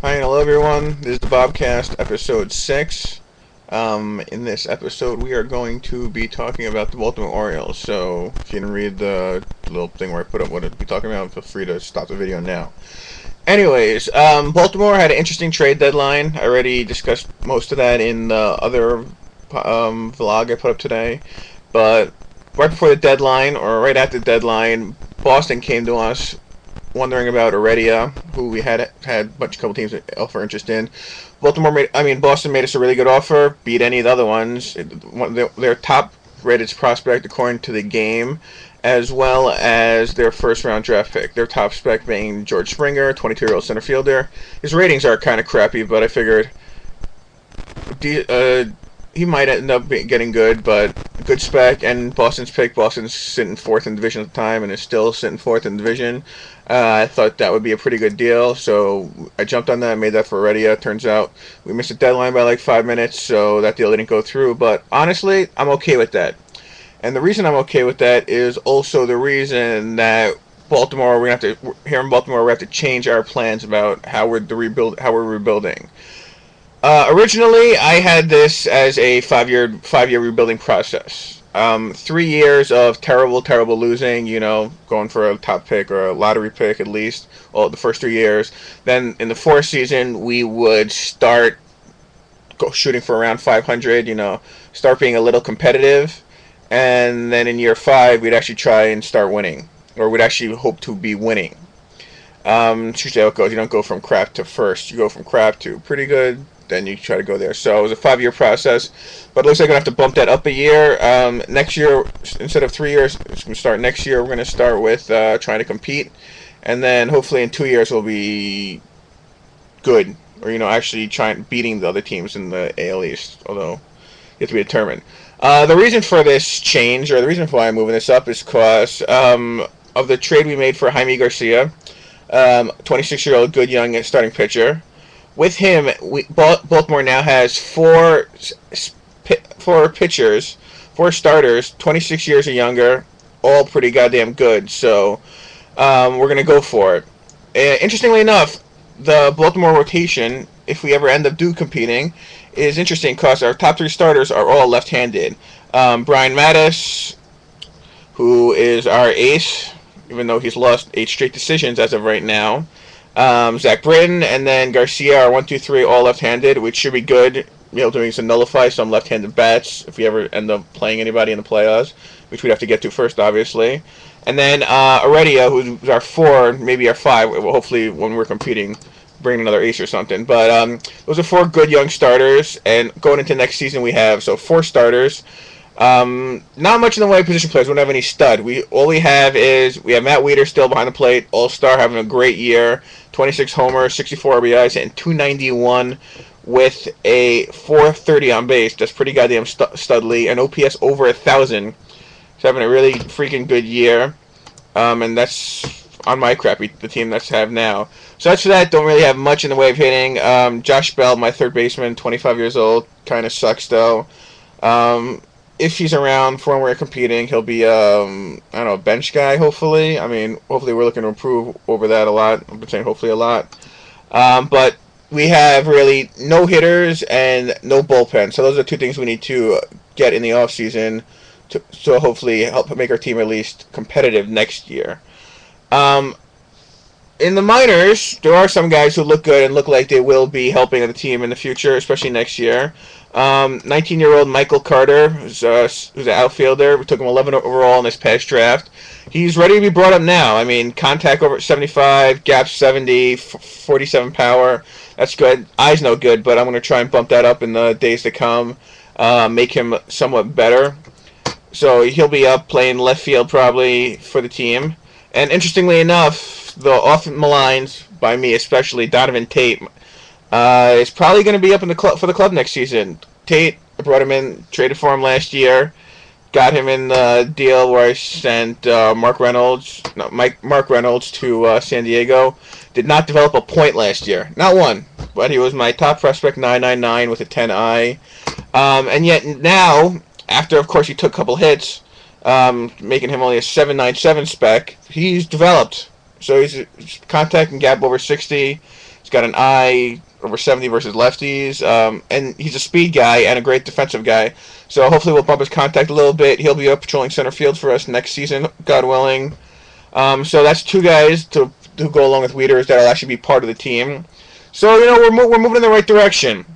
Hi and hello everyone. This is the Bobcast episode 6. In this episode we are going to be talking about the Baltimore Orioles. So if you didn't read the little thing where I put up what I'd be talking about, feel free to stop the video now. Anyways, Baltimore had an interesting trade deadline. I already discussed most of that in the other vlog I put up today. But right before the deadline, or right after the deadline, Boston came to us wondering about Heredia, who we had a couple teams offer interest in. Boston made us a really good offer, beat any of the other ones. Their top rated prospect according to the game, as well as their first round draft pick. Their top spec being George Springer, 22-year-old center fielder. His ratings are kind of crappy, but I figured he might end up getting good, but good spec. And Boston's pick, Boston's sitting fourth in division at the time and is still sitting fourth in division. I thought that would be a pretty good deal, so I jumped on that and made that for Heredia. Turns out we missed the deadline by like 5 minutes, so that deal didn't go through. But honestly, I'm okay with that. And the reason I'm okay with that is also the reason that Baltimore, here in Baltimore, we have to change our plans about how we're rebuilding. Originally, I had this as a five-year rebuilding process. 3 years of terrible losing, going for a top pick or a lottery pick at least, the first 3 years. Then in the fourth season, we would start shooting for around 500, start being a little competitive. And then in year 5, we'd actually try and start winning, or we'd actually hope to be winning. It's usually how it goes. You don't go from crap to first. You go from crap to pretty good, then you try to go there. So it was a 5-year process, but it looks like I'm going to have to bump that up a year. Next year, instead of 3 years, it's going to start next year. We're going to start with trying to compete, and then hopefully in 2 years we'll be good, or actually beating the other teams in the AL East, although yet to be determined. The reason for this change, or the reason for why I'm moving this up, is because of the trade we made for Jaime Garcia, 26-year-old good young starting pitcher. With him, Baltimore now has four pitchers, 4 starters, 26 years or younger, all pretty goddamn good. So we're going to go for it. Interestingly enough, the Baltimore rotation, if we ever end up competing, is interesting because our top 3 starters are all left-handed. Brian Mattis, who is our ace, even though he's lost 8 straight decisions as of right now. Zach Britton, and then Garcia are 1, 2, 3, all left-handed, which should be good. Doing some nullify some left-handed bats if we ever end up playing anybody in the playoffs, which we'd have to get to first, obviously. And then Heredia, who's our 4, maybe our 5. Hopefully, when we're competing, bring another ace or something. But those are 4 good young starters, and going into next season, we have 4 starters. Not much in the way of position players. We don't have any stud. All we have is we have Matt Weeder still behind the plate, all-star, having a great year. 26 homers, 64 RBIs, and 291 with a 430 on base. That's pretty goddamn studly. An OPS over 1,000. He's having a really freaking good year. And that's on my the team that's have now. So that's for that. Don't really have much in the way of hitting. Josh Bell, my third baseman, 25 years old. Kind of sucks, though. If he's around for when we're competing, he'll be, a bench guy, hopefully. Hopefully we're looking to improve over that a lot. I've been saying hopefully a lot. But we have really no hitters and no bullpen. So those are 2 things we need to get in the offseason to hopefully help make our team at least competitive next year. In the minors, there are some guys who look good and look like they will be helping the team in the future, especially next year. 19-year-old Michael Carter, who's an outfielder. We took him 11 overall in this past draft. He's ready to be brought up now. Contact over 75, gap 70, 47 power. That's good. Eyes no good, but I'm going to try and bump that up in the days to come, make him somewhat better. So he'll be up playing left field probably for the team. And interestingly enough, the often maligned, by me especially, Donovan Tate, is probably going to be up in the club for the club next season. Tate, I brought him in, traded for him last year, got him in the deal where I sent Mark Reynolds to San Diego. Did not develop a point last year, not one, but he was my top prospect, 999 with a 10i. And yet now, after of course he took a couple hits, making him only a 797 spec, he's developed. So he's contact and gap over 60. He's got an eye over 70 versus lefties, and he's a speed guy and a great defensive guy. So hopefully we'll bump his contact a little bit. He'll be up patrolling center field for us next season, God willing. So that's two guys to go along with Wieters that'll actually be part of the team. So we're moving in the right direction.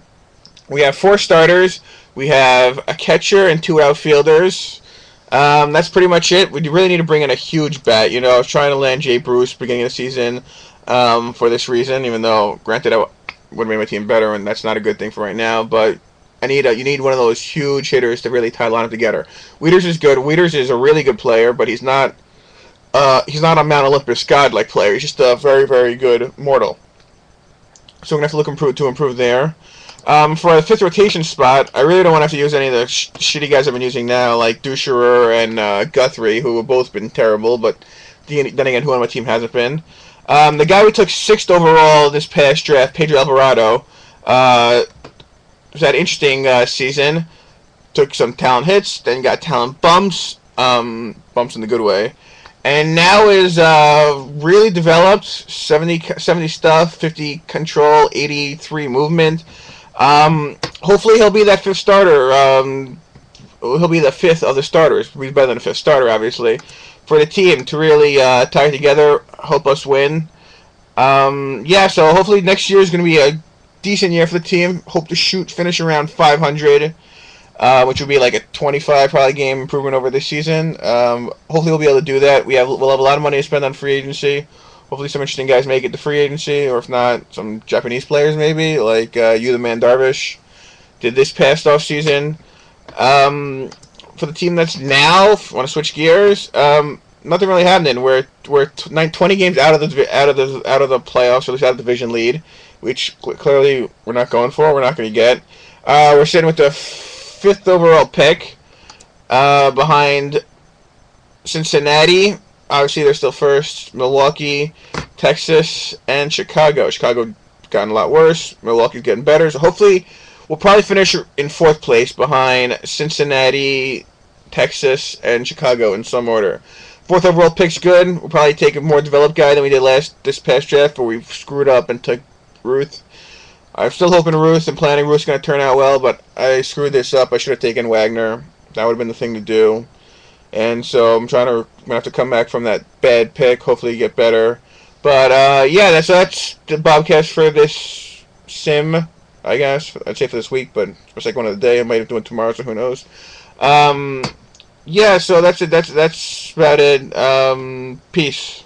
We have 4 starters. We have a catcher and 2 outfielders. That's pretty much it. We really need to bring in a huge bat. I was trying to land Jay Bruce beginning of the season for this reason, even though, granted, I would have made my team better, and that's not a good thing for right now. But you need one of those huge hitters to really tie a lineup together. Wieters is good. Wieters is a really good player, but he's not a Mount Olympus god-like player. He's just a very, very good mortal. So we're going to have to improve there. For the 5th rotation spot, I really don't want to have to use any of the shitty guys I've been using now, like Ducherer and Guthrie, who have both been terrible, but then again, who on my team hasn't been. The guy we took 6th overall this past draft, Pedro Alvarado, was had an interesting season. Took some talent hits, then got talent bumps, bumps in the good way. And now is really developed, 70 stuff, 50 control, 83 movement. Hopefully he'll be that 5th starter. He'll be the 5th of the starters. He'll be better than the 5th starter, obviously, for the team to really tie it together, help us win. Yeah, so hopefully next year is going to be a decent year for the team. Hope to finish around 500. Which would be like a 25 probably game improvement over this season. Hopefully we'll be able to do that. We'll have a lot of money to spend on free agency. Hopefully some interesting guys make it to free agency, or if not, some Japanese players maybe, like you, the man Darvish, did this past off season. For the team that's now, want to switch gears, nothing really happening. We're 20 games out of the playoffs, or at least out of the division lead, which clearly we're not going for. We're not going to get. We're sitting with the 5th overall pick, behind Cincinnati. Obviously, they're still first. Milwaukee, Texas, and Chicago. Chicago gotten a lot worse. Milwaukee's getting better. So hopefully, we'll probably finish in 4th place behind Cincinnati, Texas, and Chicago in some order. 4th overall pick's good. We'll probably take a more developed guy than we did this past draft, where we screwed up and took Ruth. I'm still hoping Ruth and planning Ruth's going to turn out well, but I screwed this up. I should have taken Wagner. That would have been the thing to do. And so I'm going to have to come back from that bad pick, hopefully get better. But, yeah, that's the Bobcast for this sim, I guess. I'd say for this week, but it's like one of the day. I might have to do it tomorrow, so who knows. Yeah, so that's it. That's about it. Peace.